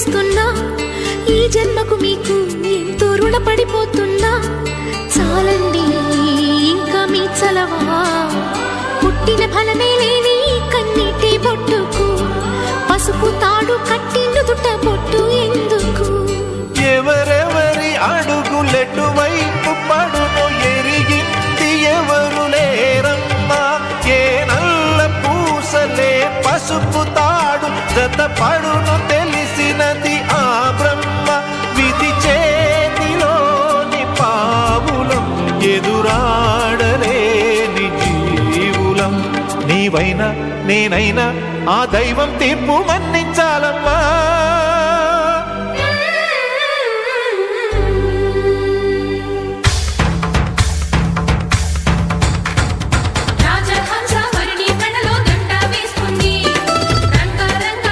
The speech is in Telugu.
చూస్తున్నా, ఈ జన్మకు మీకు ఎంతో రుణపడిపోతున్నా. చాలండి ఇంకా మీ చలవా, పుట్టిన ఫలమే లేని కన్నీటి బొట్టుకు పసుపు తాడు కట్టి నుదుట బొట్టు ఎందుకు? ఎవరెవరి అడుగులెటువైపు పడును ఎరిగింది ఎవరు లేరమ్మా. ఏ నల్ల పూసలే పసుపు తాడు జత పడును తెలిసినది ఆ బ్రహ్మ. విధి చేతిలోని పావులం ఎదురాడలేని జీవులం. నీవైనా నేనైనా ఆ దైవం తీర్పు మన్నించాలమ్మా.